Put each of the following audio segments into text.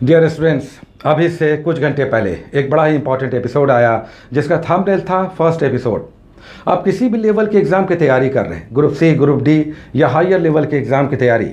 Dear students, अभी से कुछ घंटे पहले एक बड़ा ही इंपॉर्टेंट एपिसोड आया जिसका थंबनेल था फर्स्ट एपिसोड। आप किसी भी लेवल के एग्ज़ाम की तैयारी कर रहे हैं, ग्रुप सी, ग्रुप डी या हायर लेवल के एग्ज़ाम की तैयारी,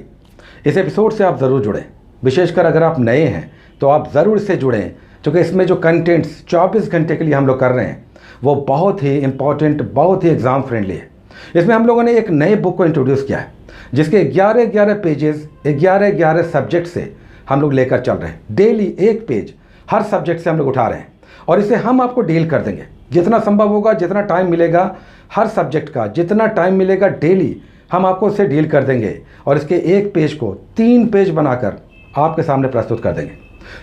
इस एपिसोड से आप ज़रूर जुड़ें। विशेषकर अगर आप नए हैं तो आप ज़रूर इससे जुड़ें, क्योंकि इसमें जो कंटेंट्स 24 घंटे के लिए हम लोग कर रहे हैं वो बहुत ही इंपॉर्टेंट, बहुत ही एग्ज़ाम फ्रेंडली है। इसमें हम लोगों ने एक नए बुक को इंट्रोड्यूस किया है जिसके 11 पेजेस 11 सब्जेक्ट से हम लोग लेकर चल रहे हैं। डेली एक पेज हर सब्जेक्ट से हम लोग उठा रहे हैं और इसे हम आपको डील कर देंगे जितना संभव होगा, जितना टाइम मिलेगा, हर सब्जेक्ट का जितना टाइम मिलेगा डेली हम आपको इसे डील कर देंगे और इसके एक पेज को 3 पेज बनाकर आपके सामने प्रस्तुत कर देंगे।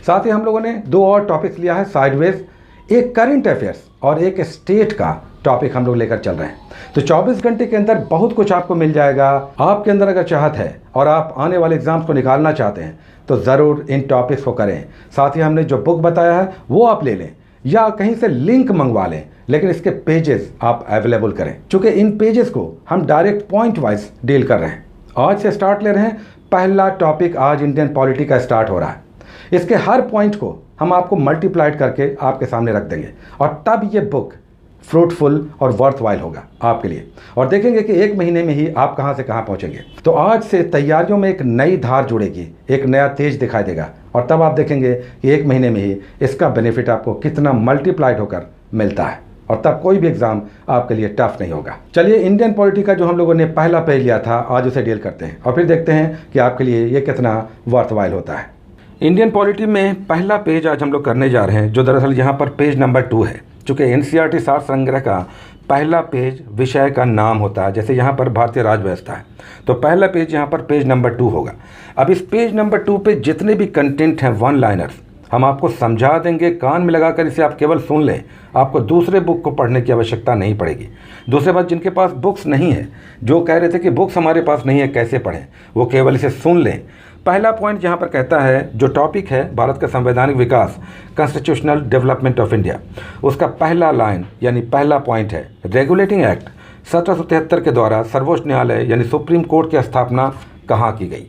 साथ ही हम लोगों ने 2 और टॉपिक्स लिया है, साइडवेज, एक करंट अफेयर्स और एक स्टेट का टॉपिक हम लोग लेकर चल रहे हैं। तो 24 घंटे के अंदर बहुत कुछ आपको मिल जाएगा। आपके अंदर अगर चाहत है और आप आने वाले एग्जाम्स को निकालना चाहते हैं तो ज़रूर इन टॉपिक्स को करें। साथ ही हमने जो बुक बताया है वो आप ले लें या कहीं से लिंक मंगवा लें, लेकिन इसके पेजेस आप अवेलेबल करें, क्योंकि इन पेजेस को हम डायरेक्ट पॉइंट वाइज डील कर रहे हैं। आज से स्टार्ट ले रहे हैं। पहला टॉपिक आज इंडियन पॉलिटी का स्टार्ट हो रहा है। इसके हर पॉइंट को हम आपको मल्टीप्लाइड करके आपके सामने रख देंगे और तब ये बुक फ्रूटफुल और वर्थ वाइल होगा आपके लिए। और देखेंगे कि 1 महीने में ही आप कहां से कहां पहुंचेंगे। तो आज से तैयारियों में एक नई धार जुड़ेगी, एक नया तेज दिखाई देगा और तब आप देखेंगे कि 1 महीने में ही इसका बेनिफिट आपको कितना मल्टीप्लाइड होकर मिलता है और तब कोई भी एग्जाम आपके लिए टफ नहीं होगा। चलिए, इंडियन पॉलिटी का जो हम लोगों ने पहला पेज लिया था आज उसे डील करते हैं और फिर देखते हैं कि आपके लिए ये कितना वर्थ वाइल होता है। इंडियन पॉलिटी में पहला पेज आज हम लोग करने जा रहे हैं, जो दरअसल यहाँ पर पेज नंबर 2 है। चूँकि एनसीईआरटी सार संग्रह का पहला पेज विषय का नाम होता है, जैसे यहाँ पर भारतीय राज्य व्यवस्था है, तो पहला पेज यहाँ पर पेज नंबर 2 होगा। अब इस पेज नंबर 2 पे जितने भी कंटेंट हैं, 1 लाइनर्स, हम आपको समझा देंगे। कान में लगाकर इसे आप केवल सुन लें, आपको दूसरे बुक को पढ़ने की आवश्यकता नहीं पड़ेगी। दूसरी बात, जिनके पास बुक्स नहीं है, जो कह रहे थे कि बुक्स हमारे पास नहीं है कैसे पढ़ें, वो केवल इसे सुन लें। पहला पॉइंट यहाँ पर कहता है, जो टॉपिक है भारत का संवैधानिक विकास, कॉन्स्टिट्यूशनल डेवलपमेंट ऑफ इंडिया, उसका पहला लाइन यानी पहला पॉइंट है, रेगुलेटिंग एक्ट 1773 के द्वारा सर्वोच्च न्यायालय यानी सुप्रीम कोर्ट की स्थापना कहाँ की गई।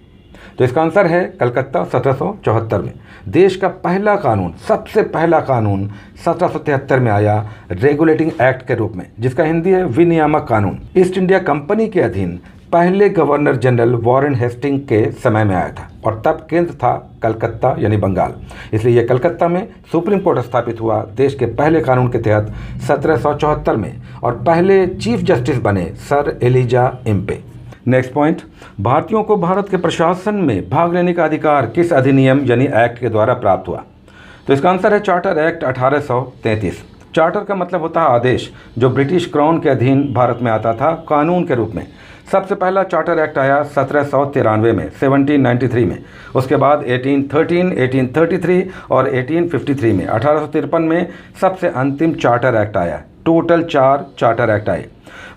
तो इसका आंसर है कलकत्ता 1774 में। देश का पहला कानून, सबसे पहला कानून 1773 में आया रेगुलेटिंग एक्ट के रूप में, जिसका हिंदी है विनियामक कानून। ईस्ट इंडिया कंपनी के अधीन पहले गवर्नर जनरल वॉरेन हेस्टिंग के समय में आया था और तब केंद्र था कलकत्ता यानी बंगाल, इसलिए यह कलकत्ता में सुप्रीम कोर्ट स्थापित हुआ देश के पहले कानून के तहत 1774 में और पहले चीफ जस्टिस बने sir Elijah Impey. Next point, भारतीयों को भारत के प्रशासन में भाग लेने का अधिकार किस अधिनियम यानी एक्ट के द्वारा प्राप्त हुआ। तो इसका आंसर है चार्टर एक्ट 1833। चार्टर का मतलब होता है आदेश, जो ब्रिटिश क्राउन के अधीन भारत में आता था कानून के रूप में। सबसे पहला चार्टर एक्ट आया 1793 में, 1793 में। उसके बाद 1813, 1833 और 1853 में। 1853 में सबसे अंतिम चार्टर एक्ट आया। टोटल 4 चार्टर एक्ट आए।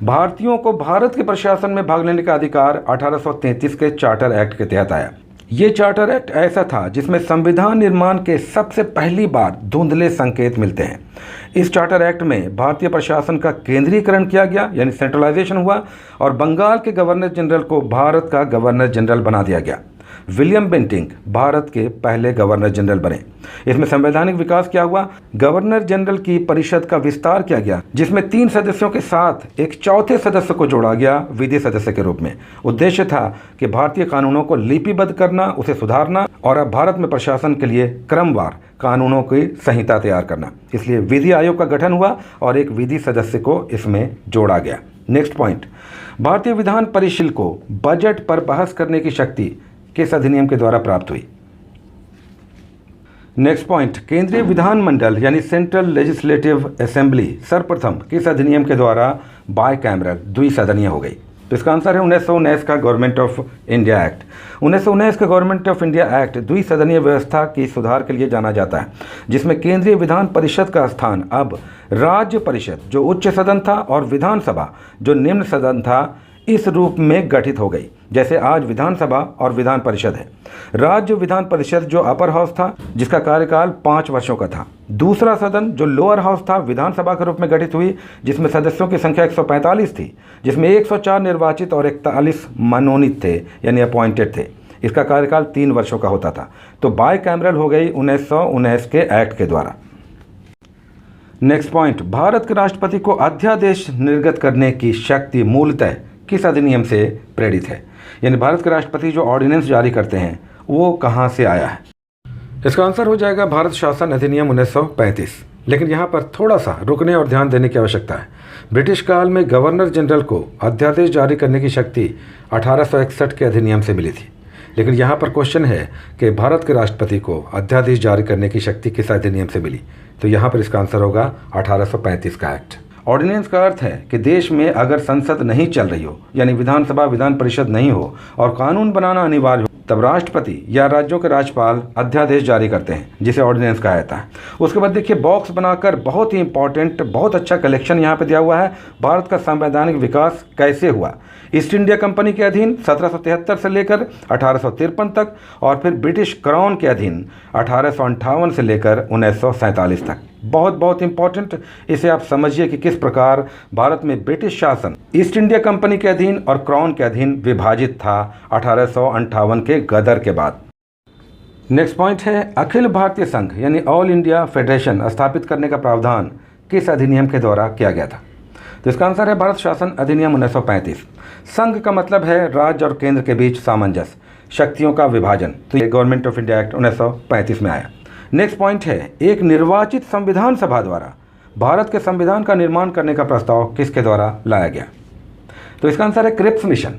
भारतीयों को भारत के प्रशासन में भाग लेने का अधिकार 1833 के चार्टर एक्ट के तहत आया। ये चार्टर एक्ट ऐसा था जिसमें संविधान निर्माण के सबसे पहली बार धुंधले संकेत मिलते हैं। इस चार्टर एक्ट में भारतीय प्रशासन का केंद्रीकरण किया गया यानी सेंट्रलाइजेशन हुआ और बंगाल के गवर्नर जनरल को भारत का गवर्नर जनरल बना दिया गया। विलियम बेंटिंक भारत के पहले गवर्नर जनरल बने। इसमें संवैधानिक विकास क्या हुआ, गवर्नर जनरल की परिषद का विस्तार किया गया, जिसमें 3 सदस्यों के साथ एक चौथे सदस्य को जोड़ा गया विधि सदस्य के रूप में। उद्देश्य था कि भारतीय कानूनों को लिपिबद्ध करना, उसे सुधारना और अब भारत में प्रशासन के लिए क्रमवार कानूनों की संहिता तैयार करना। इसलिए विधि आयोग का गठन हुआ और एक विधि सदस्य को इसमें जोड़ा गया। नेक्स्ट पॉइंट, भारतीय विधान परिषद को बजट पर बहस करने की शक्ति किस अधिनियम के द्वारा प्राप्त हुई। नेक्स्ट पॉइंट, केंद्रीय विधानमंडल यानी सेंट्रल लेजिस्लेटिव असेंबली सर्वप्रथम किस अधिनियम के द्वारा बायकैमरल द्विसदनीय हो गई। तो इसका आंसर है 1919 का गवर्नमेंट ऑफ इंडिया एक्ट। 1919 का गवर्नमेंट ऑफ इंडिया एक्ट द्विसदनीय व्यवस्था की सुधार के लिए जाना जाता है, जिसमें केंद्रीय विधान परिषद का स्थान अब राज्य परिषद जो उच्च सदन था और विधानसभा जो निम्न सदन था इस रूप में गठित हो गई, जैसे आज विधानसभा और विधान परिषद है। राज्य विधान परिषद जो अपर हाउस था जिसका कार्यकाल 5 वर्षों का था। दूसरा सदन जो लोअर हाउस था विधानसभा के रूप में गठित हुई, जिसमें सदस्यों की संख्या 145 थी, जिसमें 104 निर्वाचित और 41 मनोनीत थे यानी अपॉइंटेड थे। इसका कार्यकाल 3 वर्षों का होता था। तो बाई कैमरल हो गई 1919 के एक्ट के द्वारा। नेक्स्ट पॉइंट, भारत के राष्ट्रपति को अध्यादेश निर्गत करने की शक्ति मूलतः किस अधिनियम से प्रेरित है? यानी भारत के राष्ट्रपति जो ऑर्डिनेंस जारी करते हैं वो कहाँ से आया है? इसका आंसर हो जाएगा भारत शासन अधिनियम 1935। लेकिन यहाँ पर थोड़ा सा रुकने और ध्यान देने की आवश्यकता है। ब्रिटिश काल में गवर्नर जनरल को अध्यादेश जारी करने की शक्ति 1861 के अधिनियम से मिली थी। लेकिन यहाँ पर क्वेश्चन है कि भारत के राष्ट्रपति को अध्यादेश जारी करने की शक्ति किस अधिनियम से मिली? तो यहाँ पर इसका आंसर होगा 1835 का एक्ट। ऑर्डिनेंस का अर्थ है कि देश में अगर संसद नहीं चल रही हो, यानी विधानसभा विधान परिषद नहीं हो और कानून बनाना अनिवार्य हो, तब राष्ट्रपति या राज्यों के राज्यपाल अध्यादेश जारी करते हैं, जिसे ऑर्डिनेंस कहा जाता है। उसके बाद देखिए बॉक्स बनाकर बहुत ही इंपॉर्टेंट, बहुत अच्छा कलेक्शन यहाँ पे दिया हुआ है। भारत का संवैधानिक विकास कैसे हुआ? ईस्ट इंडिया कंपनी के अधीन 1773 से लेकर 1853 तक, और फिर ब्रिटिश क्राउन के अधीन 1858 से लेकर 1947 तक। बहुत बहुत इंपॉर्टेंट, इसे आप समझिए कि किस प्रकार भारत में ब्रिटिश शासन ईस्ट इंडिया कंपनी के अधीन और क्राउन के अधीन विभाजित था 1858 के गदर के बाद। नेक्स्ट पॉइंट है, अखिल भारतीय संघ यानी ऑल इंडिया फेडरेशन स्थापित करने का प्रावधान किस अधिनियम के द्वारा किया गया था? तो इसका आंसर है भारत शासन अधिनियम 1935। संघ का मतलब है राज्य और केंद्र के बीच सामंजस्य, शक्तियों का विभाजन। तो ये गवर्नमेंट ऑफ इंडिया एक्ट 1935 में आया। नेक्स्ट पॉइंट है, एक निर्वाचित संविधान सभा द्वारा भारत के संविधान का निर्माण करने का प्रस्ताव किसके द्वारा लाया गया? तो इसका आंसर है क्रिप्स मिशन।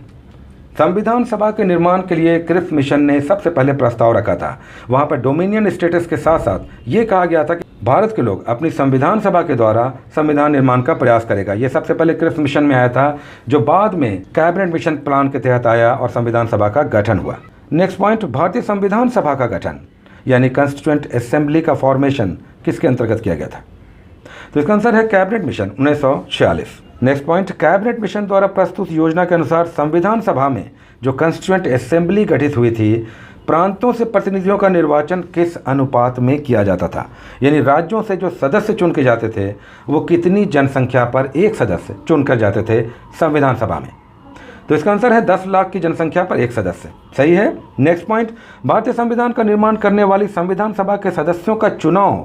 संविधान सभा के निर्माण के लिए क्रिप्स मिशन ने सबसे पहले प्रस्ताव रखा था। वहां पर डोमिनियन स्टेटस के साथ साथ ये कहा गया था कि भारत के लोग अपनी संविधान सभा के द्वारा संविधान निर्माण का प्रयास करेगा। ये सबसे पहले क्रिप्स मिशन में आया था, जो बाद में कैबिनेट मिशन प्लान के तहत आया और संविधान सभा का गठन हुआ। नेक्स्ट पॉइंट, भारतीय संविधान सभा का गठन यानी कॉन्स्टिट्यूएंट असेंबली का फॉर्मेशन किसके अंतर्गत किया गया था? तो इसका आंसर है cabinet mission 1946। Next point, cabinet mission द्वारा प्रस्तुत योजना के अनुसार संविधान सभा में जो कॉन्स्टिट्यूएंट असेंबली गठित हुई थी, प्रांतों से प्रतिनिधियों का निर्वाचन किस अनुपात में किया जाता था? यानी राज्यों से जो सदस्य चुन के जाते थे वो कितनी जनसंख्या पर एक सदस्य चुनकर जाते थे संविधान सभा में? तो इसका आंसर है 10 लाख की जनसंख्या पर एक सदस्य। सही है। नेक्स्ट पॉइंट, भारतीय संविधान का निर्माण करने वाली संविधान सभा के सदस्यों का चुनाव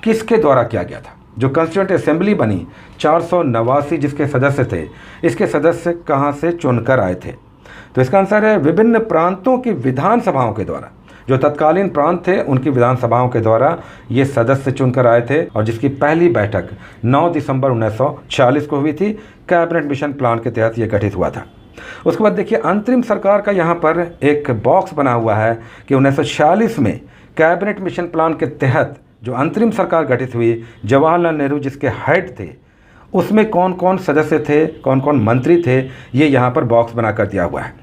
किसके द्वारा किया गया था? जो कॉन्स्टिट्यूएंट असेंबली बनी 489 जिसके सदस्य थे, इसके सदस्य कहाँ से चुनकर आए थे? तो इसका आंसर है विभिन्न प्रांतों की विधानसभाओं के द्वारा। जो तत्कालीन प्रांत थे उनकी विधानसभाओं के द्वारा ये सदस्य चुनकर आए थे, और जिसकी पहली बैठक 9 दिसंबर 1946 को हुई थी। कैबिनेट मिशन प्लान के तहत ये गठित हुआ था। उसके बाद देखिए अंतरिम सरकार का यहाँ पर एक बॉक्स बना हुआ है कि 1946 में कैबिनेट मिशन प्लान के तहत जो अंतरिम सरकार गठित हुई, जवाहरलाल नेहरू जिसके हेड थे, उसमें कौन कौन सदस्य थे, कौन कौन मंत्री थे, ये यहाँ पर बॉक्स बनाकर दिया हुआ है।